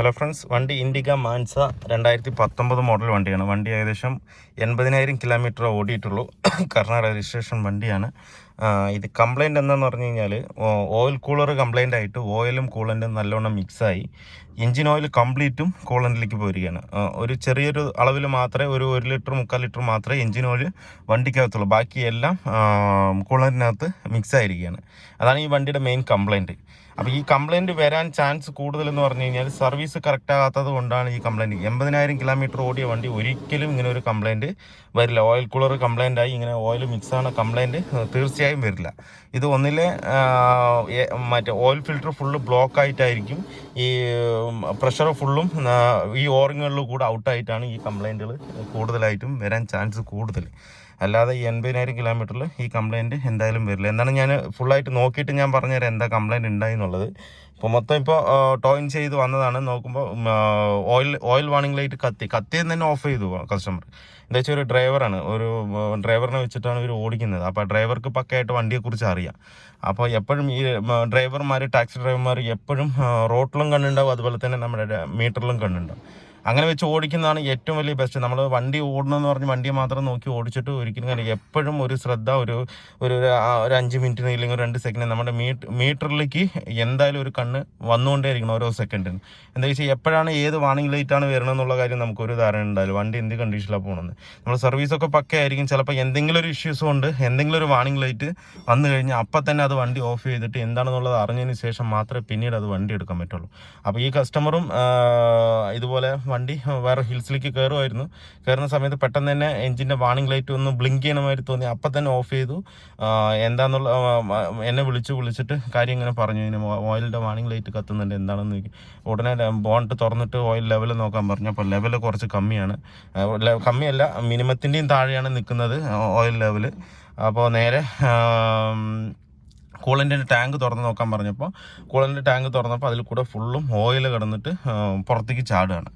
Hello friends, വണ്ടി Indica Mansa 2019 model വണ്ടിയാണ്. വണ്ടി ഏകദേശം 80,000 കിലോമീറ്റർ ഓടിയിട്ടുള്ളൂ. കർണാടക രജിസ്ട്രേഷൻ വണ്ടിയാണ്. ഇത് കംപ്ലൈൻറ്റ് എന്താണെന്ന് പറഞ്ഞു കഴിഞ്ഞാൽ, ഓയിൽ കൂളർ കംപ്ലൈൻ്റ് ആയിട്ട് ഓയിലും കൂളൻറ്റും നല്ലോണം മിക്സായി എഞ്ചിൻ ഓയിൽ കംപ്ലീറ്റും കൂളൻറ്റിലേക്ക് പോരുകയാണ്. ഒരു ചെറിയൊരു അളവിൽ മാത്രമേ, ഒരു 1 ലിറ്റർ 3/4 ലിറ്റർ മാത്രമേ എഞ്ചിൻ ഓയിൽ വണ്ടിക്കകത്തുള്ളൂ. ബാക്കിയെല്ലാം കൂളൻറ്റിനകത്ത് മിക്സായിരിക്കുകയാണ്. അതാണ് ഈ വണ്ടിയുടെ മെയിൻ കംപ്ലൈൻറ്റ്. അപ്പോൾ ഈ കംപ്ലൈൻറ്റ് വരാൻ ചാൻസ് കൂടുതലെന്ന് പറഞ്ഞു കഴിഞ്ഞാൽ, സർവീസ് കറക്റ്റ് ആകാത്തത് കൊണ്ടാണ് ഈ കംപ്ലൈൻറ്റ്. 80,000 കിലോമീറ്റർ ഓടിയ വണ്ടി ഒരിക്കലും ഇങ്ങനെ ഒരു കംപ്ലൈൻറ്റ് വരില്ല. ഓയിൽ കൂളർ കംപ്ലൈൻ്റ് ആയി ഇങ്ങനെ ഓയിൽ മിക്സാണ് കംപ്ലൈൻറ്റ് തീർച്ചയായും വരില്ല. ഇത് ഒന്നിലെ മറ്റേ ഓയിൽ ഫിൽറ്റർ ഫുള്ള് ബ്ലോക്ക് ആയിട്ടായിരിക്കും, ഈ പ്രഷർ ഫുള്ളും ഈ ഓറിങ്ങുകളിൽ കൂടെ ഔട്ടായിട്ടാണ് ഈ കംപ്ലൈൻറ്റുകൾ കൂടുതലായിട്ടും വരാൻ ചാൻസ് കൂടുതൽ. അല്ലാതെ ഈ 80,000 കിലോമീറ്ററിൽ ഈ കംപ്ലൈൻറ്റ് എന്തായാലും വരില്ല. എന്താണ് ഞാൻ ഫുള്ളായിട്ട് നോക്കിയിട്ട് ഞാൻ പറഞ്ഞുതരാം എന്താ കംപ്ലൈൻറ്റ് ഉണ്ടായി എന്നുള്ളത്. ഇപ്പോൾ മൊത്തം ടോയിൻ ചെയ്ത് വന്നതാണ്. നോക്കുമ്പോൾ ഓയിൽ വാർണിംഗ് ലൈറ്റ് കത്തിയെന്ന് തന്നെ ഓഫ് ചെയ്തു കസ്റ്റമർ. എന്താ വെച്ചാൽ ഒരു ഡ്രൈവറിനെ വെച്ചിട്ടാണ് ഇവർ ഓടിക്കുന്നത്. അപ്പോൾ ഡ്രൈവർക്ക് പക്കയായിട്ട് വണ്ടിയെക്കുറിച്ച് അറിയാം. അപ്പോൾ എപ്പോഴും ഈ ഡ്രൈവർമാർ, ടാക്സി ഡ്രൈവർമാർ എപ്പോഴും റോട്ടിലും കണ്ടുണ്ടാവും, അതുപോലെ തന്നെ നമ്മുടെ മീറ്ററിലും കണ്ടുണ്ടാവും. അങ്ങനെ വെച്ച് ഓടിക്കുന്നതാണ് ഏറ്റവും വലിയ ബെസ്റ്റ്. നമ്മൾ വണ്ടി ഓടണമെന്ന് പറഞ്ഞ് വണ്ടിയെ മാത്രം നോക്കി ഓടിച്ചിട്ട് ഒരിക്കലും കാര്യം. എപ്പോഴും ഒരു ശ്രദ്ധ, ഒരു 5 മിനിറ്റിന് ഇല്ലെങ്കിൽ 2 സെക്കൻഡ് നമ്മുടെ മീറ്ററിലേക്ക് എന്തായാലും ഒരു കണ്ണ് വന്നുകൊണ്ടേയിരിക്കണം ഓരോ സെക്കൻഡിന്. എന്താ വെച്ചാൽ എപ്പോഴാണ് ഏത് വാർണിംഗ് ലൈറ്റാണ് വരണമെന്നുള്ള കാര്യം നമുക്കൊരു ധാരണ ഉണ്ടാവില്ല, വണ്ടി എന്ത് കണ്ടീഷനിലാണ് പോകുന്നത്. നമ്മൾ സർവീസൊക്കെ പക്കയായിരിക്കും, ചിലപ്പോൾ എന്തെങ്കിലും ഒരു ഇഷ്യൂസ് കൊണ്ട് എന്തെങ്കിലും ഒരു വാർണിംഗ് ലൈറ്റ് വന്നു കഴിഞ്ഞാൽ അപ്പം തന്നെ അത് വണ്ടി ഓഫ് ചെയ്തിട്ട് എന്താണെന്നുള്ളത് അറിഞ്ഞതിന് ശേഷം മാത്രമേ പിന്നീട് അത് വണ്ടി എടുക്കാൻ പറ്റുള്ളൂ. അപ്പോൾ ഈ കസ്റ്റമറും ഇതുപോലെ വണ്ടി വേറെ ഹിൽസിലേക്ക് കയറുന്ന സമയത്ത് പെട്ടെന്ന് തന്നെ എഞ്ചിൻ്റെ വാർണിംഗ് ലൈറ്റ് ഒന്ന് ബ്ലിങ്ക് ചെയ്യണമായിട്ട് തോന്നി. അപ്പം തന്നെ ഓഫ് ചെയ്തു. എന്താണെന്നുള്ള എന്നെ വിളിച്ചിട്ട് കാര്യം ഇങ്ങനെ പറഞ്ഞു, ഇങ്ങനെ ഓയിലിൻ്റെ വാർണിംഗ് ലൈറ്റ് കത്തുന്നുണ്ട്, എന്താണെന്ന് ചോദിക്കും. ഉടനെ ബോണ്ട് തുറന്നിട്ട് ഓയിൽ ലെവൽ നോക്കാൻ പറഞ്ഞു. അപ്പോൾ ലെവൽ കുറച്ച് കമ്മിയല്ല, മിനിമത്തിൻ്റെയും താഴെയാണ് നിൽക്കുന്നത് ഓയിൽ ലെവൽ. അപ്പോൾ നേരെ കൂളൻറ്റിൻ്റെ ടാങ്ക് തുറന്ന് നോക്കാൻ പറഞ്ഞപ്പോൾ കൂളൻറ്റിൻ്റെ ടാങ്ക് തുറന്നപ്പോൾ അതിൽ കൂടെ ഫുള്ളും ഓയിൽ കിടന്നിട്ട് പുറത്തേക്ക് ചാടുകയാണ്.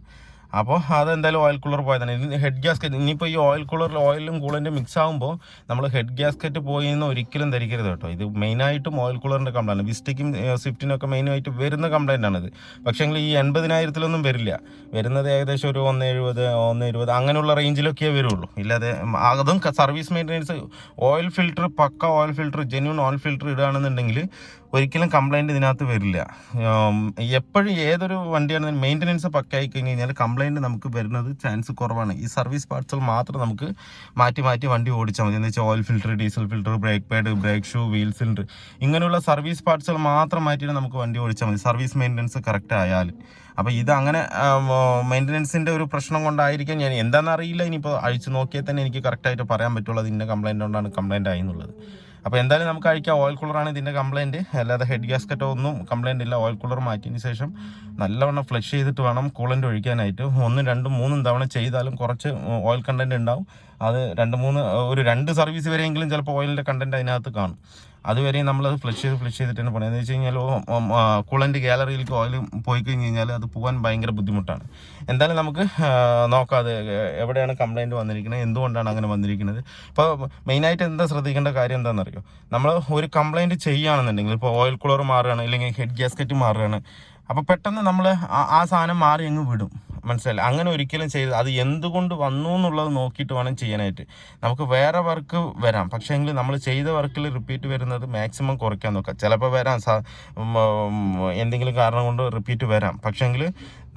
അപ്പോൾ അതെന്തായാലും ഓയിൽ കൂളർ പോയതാണ്. ഇനി ഹെഡ് ഗ്യാസ്കറ്റ്, ഇനിയിപ്പോൾ ഈ ഓയിൽ കൂളറിൽ ഓയിലും കൂളൻറ്റും മിക്സ് ആകുമ്പോൾ നമ്മൾ ഹെഡ് ഗ്യാസ്കറ്റ് പോയി എന്ന് ഒരിക്കലും ധരിക്കരുത് കേട്ടോ. ഇത് മെയിനായിട്ടും ഓയിൽ കൂളറിൻ്റെ കംപ്ലൈൻറ്റ്. വിസ്റ്റയ്ക്കും സ്വിഫ്റ്റിനൊക്കെ മെയിനായിട്ട് വരുന്ന കംപ്ലൈൻറ്റാണിത്. പക്ഷേ ഈ 80,000-ത്തിലൊന്നും വരില്ല. വരുന്നത് ഏകദേശം ഒരു 170, 120 അങ്ങനെയുള്ള റേഞ്ചിലൊക്കെയേ വരുള്ളൂ. ഇല്ലാതെ അതും സർവീസ് മെയിൻ്റനൻസ്, ഓയിൽ ഫിൽറ്റർ പക്ക oil filter, genuine oil filter ഇടുകയാണെന്നുണ്ടെങ്കിൽ ഒരിക്കലും കംപ്ലൈൻറ്റ് ഇതിനകത്ത് വരില്ല. എപ്പോഴും ഏതൊരു വണ്ടിയാണെങ്കിലും മെയിൻ്റനൻസ് പക്കയായി കഴിഞ്ഞ് കഴിഞ്ഞാൽ കംപ്ലൈൻറ്റ് നമുക്ക് വരുന്നത് ചാൻസ് കുറവാണ്. ഈ സർവീസ് പാർട്സുകൾ മാത്രം നമുക്ക് മാറ്റി വണ്ടി ഓടിച്ചാൽ മതി. എന്ന് വെച്ചാൽ oil filter, diesel filter, brake pad, brake shoe, wheel cylinder, ഇങ്ങനെയുള്ള സർവീസ് പാർട്സുകൾ മാത്രം മാറ്റിയിട്ട് നമുക്ക് വണ്ടി ഓടിച്ചാൽ മതി, സർവീസ് മെയിൻ്റനൻസ് കറക്റ്റ് ആയാൽ. അപ്പോൾ ഇത് അങ്ങനെ മെയിൻ്റനൻസിൻ്റെ ഒരു പ്രശ്നം കൊണ്ടായിരിക്കും, ഞാൻ എന്താണെന്ന് അറിയില്ല. ഇനിയിപ്പോൾ അഴിച്ച് നോക്കിയാൽ തന്നെ എനിക്ക് കറക്റ്റായിട്ട് പറയാൻ പറ്റുള്ളൂ അതിൻ്റെ കംപ്ലൈൻറ്റ് കൊണ്ടാണ് കംപ്ലൈൻറ്റ് ആയി എന്നുള്ളത്. അപ്പോൾ എന്തായാലും നമുക്ക് അഴിക്കാം. ഓയിൽ കൂളറാണ് ഇതിൻ്റെ കംപ്ലൈൻറ്റ്, അല്ലാതെ ഹെഡ് ഗ്യാസ്കറ്റോ ഒന്നും കംപ്ലൈൻറ്റ് ഇല്ല. ഓയിൽ കൂളർ മാറ്റിയതിന് ശേഷം നല്ലവണ്ണം ഫ്ലഷ് ചെയ്തിട്ട് വേണം കൂളൻ്റ് ഒഴിക്കാനായിട്ട്. 1, 2, 3 തവണ ചെയ്താലും കുറച്ച് ഓയിൽ കണ്ടൻറ്റ് ഉണ്ടാവും. അത് 2 സർവീസ് വരെയെങ്കിലും ചിലപ്പോൾ ഓയിലിൻ്റെ കണ്ടൻറ്റ് അതിനകത്ത് കാണും. അതുവരെയും നമ്മളത് ഫ്ലഷ് ചെയ്തിട്ട് തന്നെ പോകണം. എന്ന് വെച്ച് കഴിഞ്ഞാൽ കൂളൻ്റ് ഗാലറിയിലേക്ക് ഓയിൽ പോയി കഴിഞ്ഞ് കഴിഞ്ഞാൽ അത് പോകാൻ ഭയങ്കര ബുദ്ധിമുട്ടാണ്. എന്തായാലും നമുക്ക് നോക്കാം അത് എവിടെയാണ് കംപ്ലൈൻറ്റ് വന്നിരിക്കുന്നത്, എന്തുകൊണ്ടാണ് അങ്ങനെ വന്നിരിക്കുന്നത്. ഇപ്പോൾ മെയിനായിട്ട് എന്താ ശ്രദ്ധിക്കേണ്ട കാര്യം എന്താണെന്നറിയോ, നമ്മൾ ഒരു കംപ്ലൈൻറ്റ് ചെയ്യുകയാണെന്നുണ്ടെങ്കിൽ, ഇപ്പോൾ ഓയിൽ കൂളർ മാറുകയാണ് അല്ലെങ്കിൽ ഹെഡ് ഗ്യാസ്കറ്റ് മാറുകയാണ്, അപ്പോൾ പെട്ടെന്ന് നമ്മൾ ആ സാധനം മാറി അങ്ങ് വിടും. മനസ്സിലായില്ല? അങ്ങനെ ഒരിക്കലും ചെയ്ത് അത് എന്തുകൊണ്ട് വന്നു എന്നുള്ളത് നോക്കിയിട്ട് വേണം ചെയ്യാനായിട്ട്. നമുക്ക് വേറെ വർക്ക് വരാം, പക്ഷേ എങ്കിൽ നമ്മൾ ചെയ്ത വർക്കിൽ റിപ്പീറ്റ് വരുന്നത് മാക്സിമം കുറയ്ക്കാൻ നോക്കാം. ചിലപ്പോൾ വരാം, എന്തെങ്കിലും കാരണം കൊണ്ട് റിപ്പീറ്റ് വരാം. പക്ഷേങ്കിൽ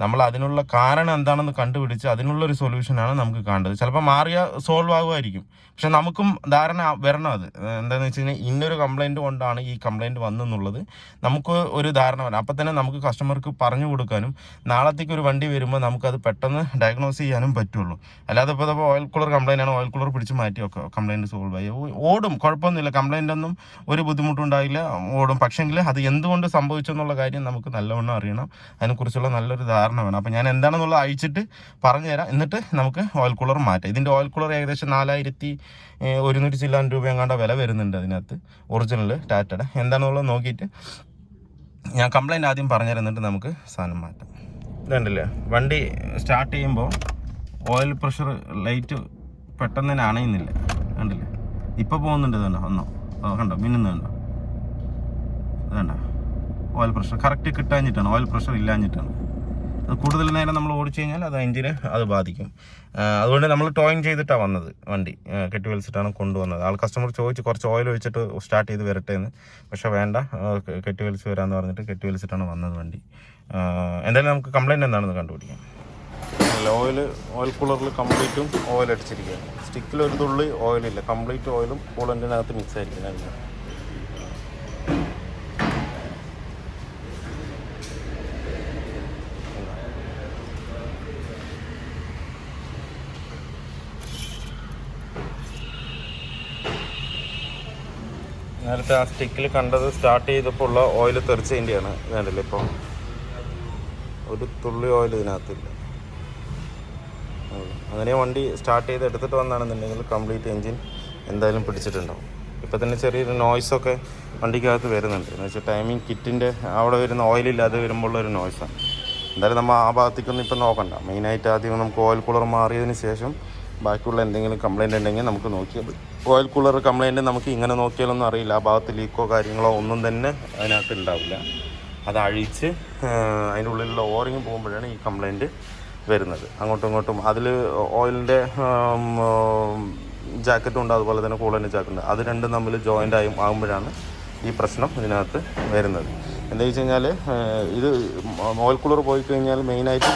നമ്മൾ അതിനുള്ള കാരണം എന്താണെന്ന് കണ്ടുപിടിച്ച് അതിനുള്ളൊരു സൊല്യൂഷനാണ് നമുക്ക് കാണേണ്ടത്. ചിലപ്പോൾ മാറിയ സോൾവ് ആകുമായിരിക്കും, പക്ഷെ നമുക്കും ധാരണ വരണം. അത് എന്താണെന്ന് വെച്ച് കഴിഞ്ഞാൽ ഇന്നൊരു കംപ്ലൈൻറ്റ് കൊണ്ടാണ് ഈ കംപ്ലൈൻറ്റ് വന്നെന്നുള്ളത് നമുക്ക് ഒരു ധാരണ വരണം. അപ്പം തന്നെ നമുക്ക് കസ്റ്റമർക്ക് പറഞ്ഞു കൊടുക്കാനും നാളത്തേക്ക് ഒരു വണ്ടി വരുമ്പോൾ നമുക്കത് പെട്ടെന്ന് ഡയഗ്നോസ് ചെയ്യാനും പറ്റുള്ളൂ. അല്ലാതെ ഇപ്പോൾ ഓയിൽ കൂളർ കംപ്ലൈൻ്റ് ആണ്, ഓയിൽ കൂളർ പിടിച്ച് മാറ്റി വെക്കുക, കംപ്ലൈൻറ്റ് സോൾവ് ആയി ഓടും, കുഴപ്പമൊന്നുമില്ല, കംപ്ലൈൻ്റ് ഒന്നും ഒരു ബുദ്ധിമുട്ടുണ്ടായില്ല, ഓടും. പക്ഷേങ്കിൽ അത് എന്തുകൊണ്ട് സംഭവിച്ചെന്നുള്ള കാര്യം നമുക്ക് നല്ലവണ്ണം അറിയണം. അതിനെക്കുറിച്ചുള്ള നല്ലൊരു ധാരണ വേണം. അപ്പോൾ ഞാൻ എന്താണെന്നുള്ളത് അയച്ചിട്ട് പറഞ്ഞുതരാം, എന്നിട്ട് നമുക്ക് ഓയിൽ കൂളർ മാറ്റാം. ഇതിൻ്റെ ഓയിൽ കൂളർ ഏകദേശം 4,100 ചില്ലാൻ രൂപ എങ്ങാണ്ട് വില വരുന്നുണ്ട് അതിനകത്ത്, ഒറിജിനൽ ടാറ്റയുടെ. എന്താണെന്നുള്ളത് നോക്കിയിട്ട് ഞാൻ കംപ്ലൈൻറ്റ് ആദ്യം പറഞ്ഞുതരാം, എന്നിട്ട് നമുക്ക് സാധനം മാറ്റാം. ഇതുണ്ടല്ലേ, വണ്ടി സ്റ്റാർട്ട് ചെയ്യുമ്പോൾ ഓയിൽ പ്രഷർ ലൈറ്റ് പെട്ടെന്ന് തന്നെ അണയുന്നില്ല. കണ്ടില്ലേ, ഇപ്പോൾ പോകുന്നുണ്ട്. ഇതുണ്ടോ, കണ്ടോ മിന്നുന്നുണ്ടോ? ഇതുണ്ടോ, ഓയിൽ പ്രഷർ കറക്റ്റ് കിട്ടാഞ്ഞിട്ടാണ്, ഓയിൽ പ്രഷർ ഇല്ലാഞ്ഞിട്ടാണ്. കൂടുതൽ നേരം നമ്മൾ ഓടിച്ചു കഴിഞ്ഞാൽ അത് എഞ്ചിനെ അത് ബാധിക്കും. അതുകൊണ്ട് നമ്മൾ ടോയിങ് ചെയ്തിട്ടാണ് വന്നത്, വണ്ടി കെട്ടി വലിച്ചിട്ടാണ് കൊണ്ടുവന്നത്. കസ്റ്റമർ ചോദിച്ച് കുറച്ച് ഓയിൽ ഒഴിച്ചിട്ട് സ്റ്റാർട്ട് ചെയ്ത് വരട്ടെ എന്ന്, പക്ഷേ വേണ്ട, കെട്ടി വലിച്ച് വരാമെന്ന് പറഞ്ഞിട്ട് കെട്ടി വലിച്ചിട്ടാണ് വന്നത് വണ്ടി. എന്തായാലും നമുക്ക് കംപ്ലയിൻറ്റ് എന്താണെന്ന് കണ്ടുപിടിക്കാം. Oil കൂളറിൽ കംപ്ലീറ്റും oil അടിച്ചിരിക്കുകയാണ്. സ്റ്റിക്കിൽ ഒരു തുള്ളി ഓയിലില്ല, കംപ്ലീറ്റ് ഓയിലും കൂളൻറ്റിനകത്ത് മിക്സ് ആയിരിക്കുന്നത്. നേരത്തെ ആ സ്റ്റിക്കിൽ കണ്ടത് സ്റ്റാർട്ട് ചെയ്തപ്പോൾ ഉള്ള ഓയിൽ തെറിച്ചതിൻ്റെയാണ്. വേണ്ടല്ലോ, ഇപ്പോൾ ഒരു തുള്ളി ഓയിൽ ഇതിനകത്തില്ല. അങ്ങനെ വണ്ടി സ്റ്റാർട്ട് ചെയ്ത് എടുത്തിട്ട് വന്നാണെന്നുണ്ടെങ്കിൽ കംപ്ലീറ്റ് എൻജിൻ എന്തായാലും പിടിച്ചിട്ടുണ്ടാവും. ഇപ്പോൾ തന്നെ ചെറിയൊരു നോയ്സൊക്കെ വണ്ടിക്കകത്ത് വരുന്നുണ്ട്. എന്ന് വെച്ചാൽ ടൈമിങ് കിറ്റിൻ്റെ അവിടെ വരുന്ന ഓയിലില്ലാതെ വരുമ്പോഴുള്ളൊരു നോയ്സാണ്. എന്തായാലും നമ്മൾ ആ ഭാഗത്തേക്കൊന്നും ഇപ്പം നോക്കണ്ട. മെയിനായിട്ട് ആദ്യം നമുക്ക് ഓയിൽ കൂളർ മാറിയതിന് ശേഷം ബാക്കിയുള്ള എന്തെങ്കിലും കംപ്ലയിൻ്റ് ഉണ്ടെങ്കിൽ നമുക്ക് നോക്കിയാൽ. ഓയിൽ കൂളർ കംപ്ലയിൻറ്റ് നമുക്ക് ഇങ്ങനെ നോക്കിയാലൊന്നും അറിയില്ല. ആ ഭാഗത്ത് ലീക്കോ കാര്യങ്ങളോ ഒന്നും തന്നെ അതിനകത്ത് ഉണ്ടാവില്ല. അത് അഴിച്ച് അതിൻ്റെ ഉള്ളിലുള്ള ഓറിങ് പോകുമ്പോഴാണ് ഈ കംപ്ലയിൻറ്റ് വരുന്നത്. അങ്ങോട്ടും ഇങ്ങോട്ടും അതിൽ ഓയിലിൻ്റെ ജാക്കറ്റും ഉണ്ട്, അതുപോലെ തന്നെ കൂളൻ്റ് ജാക്കറ്റുണ്ട്. അത് രണ്ടും തമ്മിൽ ജോയിൻ്റ് ആകുമ്പോഴാണ് ഈ പ്രശ്നം ഇതിനകത്ത് വരുന്നത്. എന്താ വെച്ച് കഴിഞ്ഞാൽ ഇത് ഓയിൽ കൂളർ പോയി കഴിഞ്ഞാൽ മെയിനായിട്ട്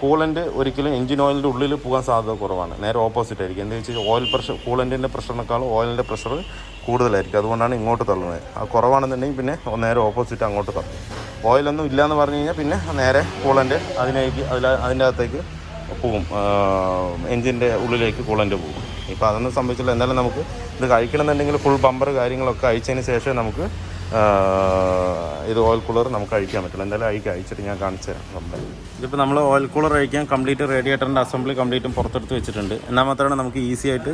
കൂളൻ്റ് ഒരിക്കലും എഞ്ചിൻ ഓയിലിൻ്റെ ഉള്ളിൽ പോകാൻ സാധ്യത കുറവാണ്. നേരെ ഓപ്പോസിറ്റ് ആയിരിക്കും. എന്താ വെച്ചാൽ ഓയിൽ പ്രഷർ, കൂളൻറ്റിൻ്റെ പ്രഷറിനേക്കാളും ഓയിലിൻ്റെ പ്രഷർ കൂടുതലായിരിക്കും. അതുകൊണ്ടാണ് ഇങ്ങോട്ട് തള്ളുന്നത്. അത് കുറവാണെന്നുണ്ടെങ്കിൽ പിന്നെ നേരെ ഓപ്പോസിറ്റ് അങ്ങോട്ട് തള്ളും. ഓയിലൊന്നും ഇല്ലയെന്ന് പറഞ്ഞു കഴിഞ്ഞാൽ പിന്നെ നേരെ കൂളൻ്റ് അതിൻ്റെ അകത്തേക്ക് പോവും, എഞ്ചിൻ്റെ ഉള്ളിലേക്ക് കൂളൻ്റ് പോകും. ഇപ്പോൾ അതൊന്നും സംഭവിച്ചില്ല. എന്തായാലും നമുക്ക് ഇത് കഴിക്കണമെന്നുണ്ടെങ്കിൽ ഫുൾ ബമ്പർ കാര്യങ്ങളൊക്കെ അഴിച്ചതിന് ശേഷം നമുക്ക് ഇത് ഓയിൽ കൂളർ നമുക്ക് അഴിക്കാൻ പറ്റില്ല. എന്തായാലും അഴിച്ചിട്ട് ഞാൻ കാണിച്ചു തരാം കംപ്ലീറ്റ്. ഇതിപ്പോൾ നമ്മൾ ഓയിൽ കൂളർ അഴിക്കാൻ കംപ്ലീറ്റ് റേഡിയേറ്ററിൻ്റെ അസംബ്ലി കംപ്ലീറ്റും പുറത്തെടുത്ത് വെച്ചിട്ടുണ്ട്. എന്നാൽ മാത്രമേ നമുക്ക് ഈസി ആയിട്ട്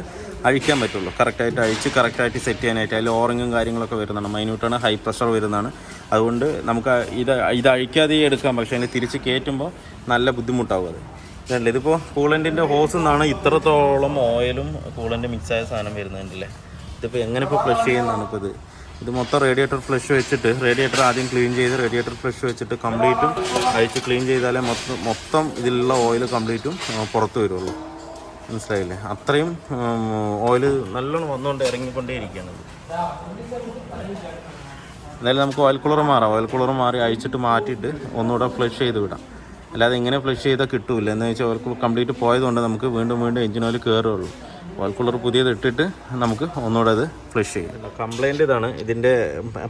അഴിക്കാൻ പറ്റുള്ളൂ. കറക്റ്റായിട്ട് അഴിച്ച് കറക്റ്റായിട്ട് സെറ്റ് ചെയ്യാനായിട്ട്. അതിൽ ഓറിങ്ങും കാര്യങ്ങളൊക്കെ വരുന്നതാണ്. മൈന്യൂട്ടാണ്, ഹൈ പ്രഷർ വരുന്നതാണ്. അതുകൊണ്ട് നമുക്ക് ഇത് അഴിക്കാതെ എടുക്കാം. പക്ഷേ അതിന് തിരിച്ച് കയറ്റുമ്പോൾ നല്ല ബുദ്ധിമുട്ടാവും. അത് ഇതിപ്പോൾ കൂളൻറ്റിൻ്റെ ഹോസിൽ നിന്നാണ് ഇത്രത്തോളം ഓയിലും കൂളൻ്റ് മിക്സായ സാധനം വരുന്നുണ്ടല്ലേ. ഇതിപ്പോൾ എങ്ങനെ ഇപ്പോൾ ഫ്ലഷ് ചെയ്യുന്നതാണ് ഇപ്പോൾ ഇത് മൊത്തം റേഡിയേറ്റർ ഫ്ലഷ് വെച്ചിട്ട്, റേഡിയേറ്റർ ആദ്യം ക്ലീൻ ചെയ്ത് റേഡിയേറ്റർ ഫ്ലഷ് വെച്ചിട്ട് കംപ്ലീറ്റും അഴിച്ച് ക്ലീൻ ചെയ്താലേ മൊത്തം ഇതിലുള്ള ഓയിൽ കംപ്ലീറ്റും പുറത്ത് വരുള്ളൂ. മനസ്സിലായില്ലേ? അത്രയും ഓയിൽ നല്ലോണം വന്നുകൊണ്ട് ഇറങ്ങിക്കൊണ്ടേ ഇരിക്കുകയാണ്. എന്തായാലും നമുക്ക് ഓയിൽ കൂളർ മാറാം. ഓയിൽ കൂളർ മാറി അഴിച്ചിട്ട് മാറ്റിയിട്ട് ഒന്നുകൂടെ ഫ്ലഷ് ചെയ്ത് വിടാം. അല്ലാതെ ഇങ്ങനെ ഫ്ലഷ് ചെയ്താൽ കിട്ടില്ല. എന്ന് വെച്ചാൽ ഓയിൽ കൂളർ കംപ്ലീറ്റ് പോയതുകൊണ്ട് നമുക്ക് വീണ്ടും എഞ്ചിൻ ഓയിൽ കയറുള്ളൂ. ഓയിൽ കൂളർ പുതിയത് ഇട്ടിട്ട് നമുക്ക് ഒന്നുകൂടെ അത് ഫ്ലഷ് ചെയ്യും. കംപ്ലയിൻ്റ് ഇതാണ്. ഇതിൻ്റെ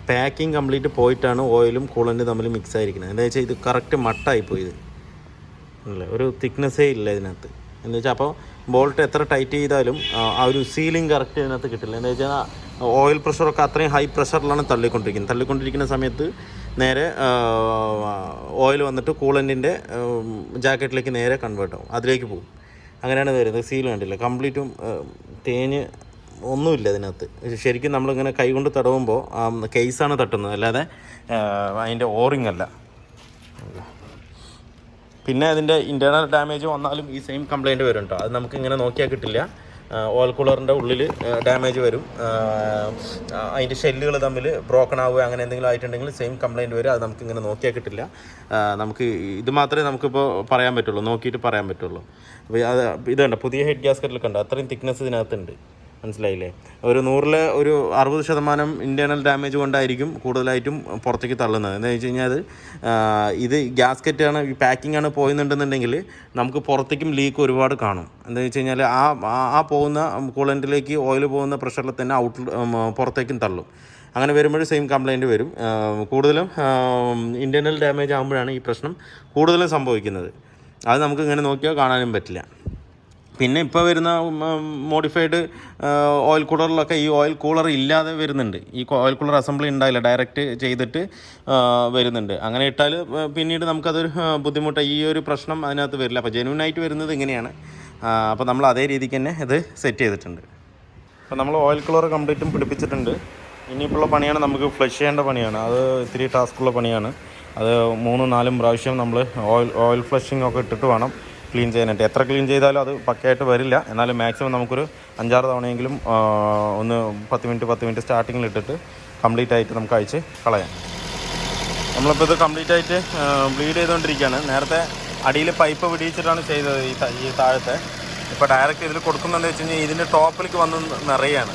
പാക്കിങ് കംപ്ലീറ്റ് പോയിട്ടാണ് ഓയിലും കൂളൻ്റും തമ്മിൽ മിക്സ് ആയിരിക്കുന്നത്. എന്താ വെച്ചാൽ ഇത് കറക്റ്റ് മട്ടായിപ്പോയി. ഇത് അല്ല, ഒരു തിക്നെസ്സേ ഇല്ല ഇതിനകത്ത്. എന്ന് വെച്ചാൽ അപ്പോൾ ബോൾട്ട് എത്ര ടൈറ്റ് ചെയ്താലും ആ ഒരു സീലിംഗ് കറക്റ്റ് ഇതിനകത്ത് കിട്ടില്ല. എന്താ വെച്ചാൽ ഓയിൽ പ്രഷറൊക്കെ അത്രയും ഹൈ പ്രഷറിലാണ് തള്ളിക്കൊണ്ടിരിക്കുന്ന സമയത്ത് നേരെ ഓയിൽ വന്നിട്ട് കൂളൻറ്റിൻ്റെ ജാക്കറ്റിലേക്ക് നേരെ കൺവേർട്ട് ആവും, അതിലേക്ക് പോകും. അങ്ങനെയാണ് വരുന്നത്. സീൽ കണ്ടില്ല, കംപ്ലീറ്റും തേഞ്ഞ് ഒന്നുമില്ല ഇതിനകത്ത്. ശരിക്കും നമ്മളിങ്ങനെ കൈകൊണ്ട് തടവുമ്പോൾ കേസാണ് തട്ടുന്നത്, അല്ലാതെ അതിൻ്റെ ഓറിങ് അല്ല. പിന്നെ അതിൻ്റെ ഇൻറ്റേർണൽ ഡാമേജ് വന്നാലും ഈ സെയിം കംപ്ലയിൻറ്റ് വരും കേട്ടോ. അത് നമുക്ക് ഇങ്ങനെ നോക്കിയാൽ കിട്ടില്ല. ഓയിൽ കൂളറിൻ്റെ ഉള്ളിൽ ഡാമേജ് വരും. അതിൻ്റെ ഷെല്ലുകൾ തമ്മിൽ ബ്രോക്കൺ ആവുക അങ്ങനെ എന്തെങ്കിലും ആയിട്ടുണ്ടെങ്കിൽ സെയിം കംപ്ലയിൻറ്റ് വരും. അത് നമുക്കിങ്ങനെ നോക്കിയാൽ കിട്ടില്ല. നമുക്ക് ഇത് മാത്രമേ നമുക്കിപ്പോൾ പറയാൻ പറ്റുള്ളൂ, നോക്കിയിട്ട് പറയാൻ പറ്റുള്ളൂ. അപ്പോൾ ഇത് കണ്ടോ, പുതിയ ഹെഡ് ഗ്യാസ്കറ്റിൽ കണ്ടോ, അത്രയും തിക്നെസ് ഇതിനകത്തുണ്ട്. മനസ്സിലായില്ലേ? ഒരു 100-ൽ ഒരു 60% ഇൻറ്റേർണൽ ഡാമേജ് കൊണ്ടായിരിക്കും കൂടുതലായിട്ടും പുറത്തേക്ക് തള്ളുന്നത്. എന്താ വെച്ച് കഴിഞ്ഞാൽ ഇത് ഗ്യാസ്കറ്റാണ്, ഈ പാക്കിംഗ് ആണ് പോയെന്നുണ്ടെന്നുണ്ടെങ്കിൽ നമുക്ക് പുറത്തേക്കും ലീക്ക് ഒരുപാട് കാണും. എന്താ വെച്ച് കഴിഞ്ഞാൽ ആ പോകുന്ന കൂളൻറ്റിലേക്ക് ഓയിൽ പോകുന്ന പ്രഷറിൽ തന്നെ പുറത്തേക്കും തള്ളും. അങ്ങനെ വരുമ്പോഴും സെയിം കംപ്ലയിൻറ്റ് വരും. കൂടുതലും ഇൻറ്റേർണൽ ഡാമേജ് ആകുമ്പോഴാണ് ഈ പ്രശ്നം കൂടുതലും സംഭവിക്കുന്നത്. അത് നമുക്ക് ഇങ്ങനെ നോക്കിയാൽ കാണാനും പറ്റില്ല. പിന്നെ ഇപ്പോൾ വരുന്ന മോഡിഫൈഡ് ഓയിൽ കൂളറിലൊക്കെ ഈ ഓയിൽ കൂളർ ഇല്ലാതെ വരുന്നുണ്ട്. ഈ ഓയിൽ കൂളർ അസംബ്ലി ഉണ്ടായില്ല, ഡയറക്റ്റ് ചെയ്തിട്ട് വരുന്നുണ്ട്. അങ്ങനെ ഇട്ടാൽ പിന്നീട് നമുക്കതൊരു ബുദ്ധിമുട്ടാണ്. ഈ ഒരു പ്രശ്നം അതിനകത്ത് വരില്ല. അപ്പോൾ ജെന്യൂനായിട്ട് വരുന്നത് ഇങ്ങനെയാണ്. അപ്പോൾ നമ്മൾ അതേ രീതിക്ക് തന്നെ ഇത് സെറ്റ് ചെയ്തിട്ടുണ്ട്. അപ്പോൾ നമ്മൾ ഓയിൽ കൂളർ കംപ്ലീറ്റും പിടിപ്പിച്ചിട്ടുണ്ട്. ഇനിയിപ്പോഴുള്ള പണിയാണ്, നമുക്ക് ഫ്ലഷ് ചെയ്യേണ്ട പണിയാണ്. അത് ഇത്തിരി ടാസ്ക്കുള്ള പണിയാണ്. അത് 3-4 പ്രാവശ്യം നമ്മൾ ഓയിൽ ഫ്ലഷിംഗ് ഒക്കെ ഇട്ടിട്ട് വേണം ക്ലീൻ ചെയ്യാനായിട്ട്. എത്ര ക്ലീൻ ചെയ്താലും അത് പക്കയായിട്ട് വരില്ല. എന്നാലും മാക്സിമം നമുക്കൊരു 5-6 തവണയെങ്കിലും ഒന്ന് 10 മിനിറ്റ് സ്റ്റാർട്ടിങ്ങിൽ ഇട്ടിട്ട് കംപ്ലീറ്റ് ആയിട്ട് നമുക്ക് അഴിച്ച് കളയാം. നമ്മളിപ്പോൾ ഇത് കംപ്ലീറ്റ് ആയിട്ട് ബ്ലീഡ് ചെയ്തുകൊണ്ടിരിക്കുകയാണ്. നേരത്തെ അടിയിൽ പൈപ്പ് പിടിച്ചിട്ടാണ് ചെയ്തത് ഈ താഴത്തെ. ഇപ്പോൾ ഡയറക്റ്റ് ഇതിൽ കൊടുക്കുന്നതെന്ന് വെച്ച് കഴിഞ്ഞാൽ ഇതിൻ്റെ ടോപ്പിലേക്ക് വന്ന് നിറയാണ്.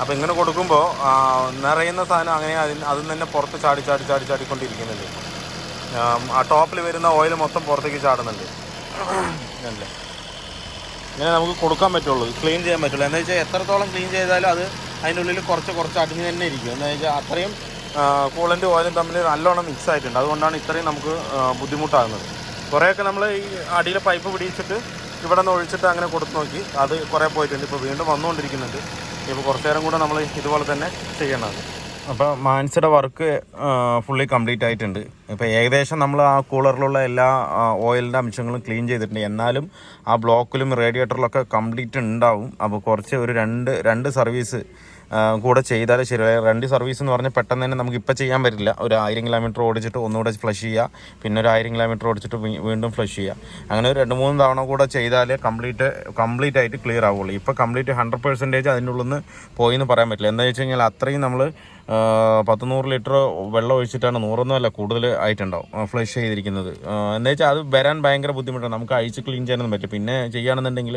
അപ്പോൾ ഇങ്ങനെ കൊടുക്കുമ്പോൾ നിറയുന്ന സാധനം അങ്ങനെ അതിൽ തന്നെ പുറത്ത് ചാടിക്കൊണ്ടിരിക്കുന്നുണ്ട്. ആ ടോപ്പിൽ വരുന്ന ഓയിൽ മൊത്തം പുറത്തേക്ക് ചാടുന്നുണ്ട്. അല്ലേ, ഇങ്ങനെ നമുക്ക് കൊടുക്കാൻ പറ്റുള്ളൂ, ക്ലീൻ ചെയ്യാൻ പറ്റുള്ളൂ. എന്താ വെച്ചാൽ എത്രത്തോളം ക്ലീൻ ചെയ്താലും അത് അതിൻ്റെ ഉള്ളിൽ കുറച്ച് അടിഞ്ഞ് തന്നെ ഇരിക്കും. എന്താ വെച്ചാൽ അത്രയും കൂളൻ്റ് ഓയിലും തമ്മിൽ നല്ലോണം മിക്സ് ആയിട്ടുണ്ട്. അതുകൊണ്ടാണ് ഇത്രയും നമുക്ക് ബുദ്ധിമുട്ടാകുന്നത്. കുറേയൊക്കെ നമ്മൾ ഈ അടിയിൽ പൈപ്പ് പിടിച്ചിട്ട് ഇവിടെ നിന്ന് ഒഴിച്ചിട്ട് അങ്ങനെ കൊടുത്തു നോക്കി, അത് കുറേ പോയിട്ടുണ്ട്. ഇപ്പോൾ വീണ്ടും വന്നുകൊണ്ടിരിക്കുന്നുണ്ട്. ഇപ്പോൾ കുറച്ച് നേരം കൂടെ നമ്മൾ ഇതുപോലെ തന്നെ ചെയ്യണത്. അപ്പോൾ മാൻസയുടെ വർക്ക് ഫുള്ളി കംപ്ലീറ്റ് ആയിട്ടുണ്ട്. ഇപ്പോൾ ഏകദേശം നമ്മൾ ആ കൂളറിലുള്ള എല്ലാ ഓയിലിൻ്റെ അംശങ്ങളും ക്ലീൻ ചെയ്തിട്ടുണ്ട്. എന്നാലും ആ ബ്ലോക്കിലും റേഡിയേറ്ററിലൊക്കെ കംപ്ലീറ്റ് ഉണ്ടാവും. അപ്പോൾ കുറച്ച് ഒരു രണ്ട് സർവീസ് കൂടെ ചെയ്താൽ ശരിയായി. 2 സർവീസ് എന്ന് പറഞ്ഞാൽ പെട്ടെന്ന് തന്നെ നമുക്കിപ്പോൾ ചെയ്യാൻ പറ്റില്ല. ഒരു 1000 കിലോമീറ്റർ ഓടിച്ചിട്ട് ഒന്നുകൂടെ ഫ്ലഷ് ചെയ്യുക, പിന്നെ ഒരു 1000 കിലോമീറ്റർ ഓടിച്ചിട്ട് വീണ്ടും ഫ്ലഷ് ചെയ്യുക. അങ്ങനെ ഒരു 2-3 തവണ കൂടെ ചെയ്താലേ കംപ്ലീറ്റ് ആയിട്ട് ക്ലിയർ ആവുള്ളൂ. ഇപ്പോൾ കംപ്ലീറ്റ് 100% അതിൻ്റെ ഉള്ളിൽ നിന്ന് പോയി എന്ന് പറയാൻ പറ്റില്ല. എന്താ വെച്ച് കഴിഞ്ഞാൽ അത്രയും നമ്മൾ 100 ലിറ്റർ വെള്ളം ഒഴിച്ചിട്ടാണ്, 100 കൂടുതൽ ആയിട്ടുണ്ടാവും ഫ്ലഷ് ചെയ്തിരിക്കുന്നത്. എന്താ വെച്ചാൽ അത് വരാൻ ഭയങ്കര ബുദ്ധിമുട്ടാണ്. നമുക്ക് അഴിച്ച് ക്ലീൻ ചെയ്യാനൊന്നും പറ്റും. പിന്നെ ചെയ്യുകയാണെന്നുണ്ടെങ്കിൽ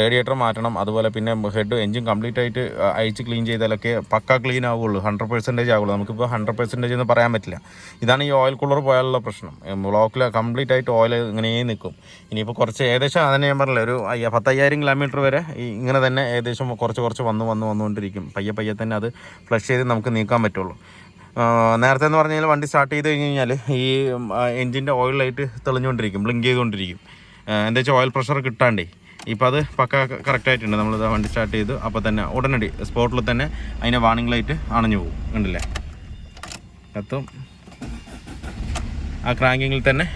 റേഡിയേറ്റർ മാറ്റണം, അതുപോലെ പിന്നെ ഹെഡ് എഞ്ചിൻ കംപ്ലീറ്റ് ആയിട്ട് അഴിച്ച് ക്ലീൻ ചെയ്താലൊക്കെ പക്ക ക്ലീൻ ആവുള്ളൂ, 100% ആവുള്ളൂ. നമുക്കിപ്പോൾ 100% എന്ന് പറയാൻ പറ്റില്ല. ഇതാണ് ഈ ഓയിൽ കൂളർ പോയാലുള്ള പ്രശ്നം. ബ്ലോക്കിൽ കംപ്ലീറ്റ് ആയിട്ട് ഓയിൽ ഇങ്ങനെ നിൽക്കും. ഇനിയിപ്പോൾ കുറച്ച് ഏകദേശം അതിനെ ഞാൻ പറഞ്ഞില്ല, ഒരു 10,000 കിലോമീറ്റർ വരെ ഇങ്ങനെ തന്നെ ഏകദേശം കുറച്ച് വന്നുകൊണ്ടിരിക്കും. പയ്യെ തന്നെ അത് ഫ്ലഷ് ചെയ്ത് നമുക്ക് നീക്കാൻ പറ്റുള്ളൂ. നേരത്തെ എന്ന് പറഞ്ഞാൽ വണ്ടി സ്റ്റാർട്ട് ചെയ്ത് കഴിഞ്ഞ് കഴിഞ്ഞാൽ ഈ എൻജിൻ്റെ ഓയിൽ ലൈറ്റ് തെളിഞ്ഞുകൊണ്ടിരിക്കും, ബ്ലിങ്ക് ചെയ്തുകൊണ്ടിരിക്കും. എന്താ വെച്ചാൽ ഓയിൽ പ്രഷർ കിട്ടാണ്ടേ. ഇപ്പോൾ അത് പക്ക കറക്റ്റായിട്ടുണ്ട്. നമ്മളിത് വണ്ടി സ്റ്റാർട്ട് ചെയ്തു അപ്പോൾ തന്നെ ഉടനടി സ്പോട്ടിൽ തന്നെ അതിൻ്റെ വാർണിംഗ് ലൈറ്റ് അണഞ്ഞു പോകും. കണ്ടില്ലേ, കത്തും. ആ ക്രാങ്കിങ്ങിൽ തന്നെ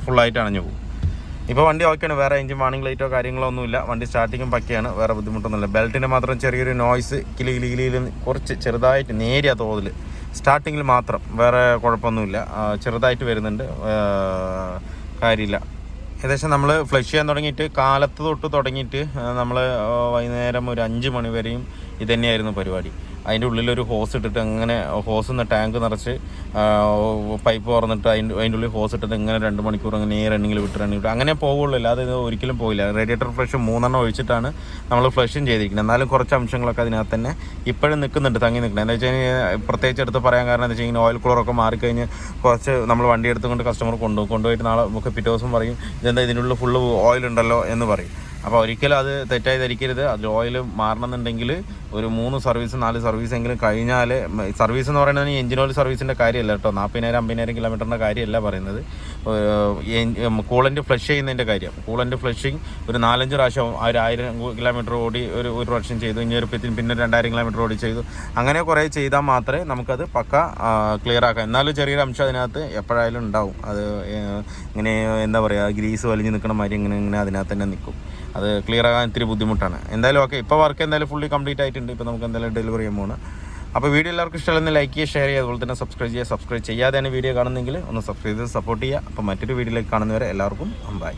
ഫുള്ളായിട്ട് അണഞ്ഞു പോകും. ഇപ്പോൾ വണ്ടി ഓക്കെയാണ്, വേറെ എഞ്ചിൻ വാർണിംഗ് ലൈറ്റോ കാര്യങ്ങളോ ഒന്നുമില്ല. വണ്ടി സ്റ്റാർട്ടിങ്ങും പക്കയാണ്, വേറെ ബുദ്ധിമുട്ടൊന്നുമില്ല. ബെൽറ്റിൻ്റെ മാത്രം ചെറിയൊരു നോയ്സ് കിലിയിലും കുറച്ച് ചെറുതായിട്ട് നേരിയ തോതിൽ സ്റ്റാർട്ടിങ്ങിൽ മാത്രം, വേറെ കുഴപ്പമൊന്നുമില്ല, ചെറുതായിട്ട് വരുന്നുണ്ട്, കാര്യമില്ല. ഏകദേശം നമ്മൾ ഫ്ലഷ് ചെയ്യാൻ തുടങ്ങിയിട്ട് കാലത്ത് തൊട്ട് തുടങ്ങിയിട്ട് നമ്മൾ വൈകുന്നേരം ഒരു 5 മണി വരെയും ഇതുതന്നെയായിരുന്നു പരിപാടി. അതിൻ്റെ ഉള്ളിലൊരു ഹോസ് ഇട്ടിട്ട് അങ്ങനെ ഹോസിൽ നിന്ന് ടാങ്ക് നിറച്ച് പൈപ്പ് തുറന്നിട്ട് അതിൻ്റെ ഉള്ളിൽ ഹോസ് ഇട്ടിട്ട് ഇങ്ങനെ 2 മണിക്കൂർ അങ്ങനെ റണ്ണിങ്ങിൽ വിട്ട് അങ്ങനെ പോകുള്ളൂ. അല്ലാതെ ഇത് ഒരിക്കലും പോയില്ല. റേഡിയേറ്റർ ഫ്ലഷ് 3 ഒഴിച്ചിട്ടാണ് നമ്മൾ ഫ്ലഷും ചെയ്തിരിക്കുന്നത്. എന്നാലും കുറച്ച് അംശങ്ങളൊക്കെ അതിനകത്ത് തന്നെ ഇപ്പോഴും നിൽക്കുന്നുണ്ട്, തങ്ങി നിൽക്കുന്നത്. എന്താ വെച്ച് കഴിഞ്ഞാൽ പ്രത്യേകിച്ച് എടുത്ത് പറയാൻ കാരണം എന്താ വെച്ച് കഴിഞ്ഞാൽ ഓയിൽ കൂളറൊക്കെ മാറിക്കഴിഞ്ഞ് കുറച്ച് നമ്മൾ വണ്ടി എടുത്തുകൊണ്ട് കസ്റ്റമർ കൊണ്ടുപോയിട്ട് നാളെ നമുക്ക് പിറ്റേ ദിവസം പറയും ഇതെന്താ ഇതിനുള്ളിൽ ഫുള്ള് ഓയിൽ ഉണ്ടല്ലോ എന്ന് പറയും. അപ്പോൾ ഒരിക്കലും അത് തെറ്റായി ധരിക്കരുത്. അതിൽ ഓയിൽ മാറണമെന്നുണ്ടെങ്കിൽ ഒരു 3 സർവീസ് 4 സർവീസ് എങ്കിലും കഴിഞ്ഞാൽ, സർവീസ് എന്ന് പറയുന്നത് എഞ്ചിൻ ഓയിൽ സർവീസിൻ്റെ കാര്യമല്ല കേട്ടോ, 40,000-50,000 കിലോമീറ്ററിൻ്റെ കാര്യമല്ല പറയുന്നത്. കൂളൻ്റ് ഫ്ലഷ് ചെയ്യുന്നതിൻ്റെ കാര്യം. കൂളൻ്റ് ഫ്ലഷിങ് ഒരു 4-5 പ്രാവശ്യം 1000 കിലോമീറ്റർ ഓടി ഒരു പ്രാവശ്യം ചെയ്തു, ഇനി പിന്നെ 2000 കിലോമീറ്റർ ഓടി ചെയ്തു. അങ്ങനെ കുറേ ചെയ്താൽ മാത്രമേ നമുക്കത് പക്ക ക്ലിയർ ആക്കാം. എന്നാലും ചെറിയൊരു അംശം അതിനകത്ത് എപ്പോഴായാലും ഉണ്ടാവും. അത് ഇങ്ങനെ എന്താ പറയുക, ഗ്രീസ് വലിഞ്ഞ് നിൽക്കണ മാതിരി ഇങ്ങനെ അതിനകത്ത് തന്നെ നിൽക്കും. അത് ക്ലിയർ ആകാൻ ഇത്തിരി ബുദ്ധിമുട്ടാണ്. എന്തായാലും ഓക്കെ, ഇപ്പോൾ വർക്ക് എന്തായാലും ഫുള്ളി കംപ്ലീറ്റ് ആയിട്ടുണ്ട്. ഇപ്പോൾ നമുക്ക് എന്തായാലും ഡെലിവറി ചെയ്യാൻ പോകുന്നത്. അപ്പോൾ വീഡിയോ എല്ലാവർക്കും ഇഷ്ടമല്ലെന്ന് ലൈക്ക് ചെയ്യുക, ഷെയർ ചെയ്യുക, അതുപോലെ തന്നെ സബ്സ്ക്രൈബ് ചെയ്യാതെയാണ് വീഡിയോ കാണുന്നെങ്കിൽ ഒന്ന് സബ്സ്ക്രൈബ് ചെയ്ത് സപ്പോർട്ട് ചെയ്യുക. അപ്പോൾ മറ്റൊരു വീഡിയോയിലേക്ക് കാണുന്നവരെ എല്ലാവർക്കും ബൈ.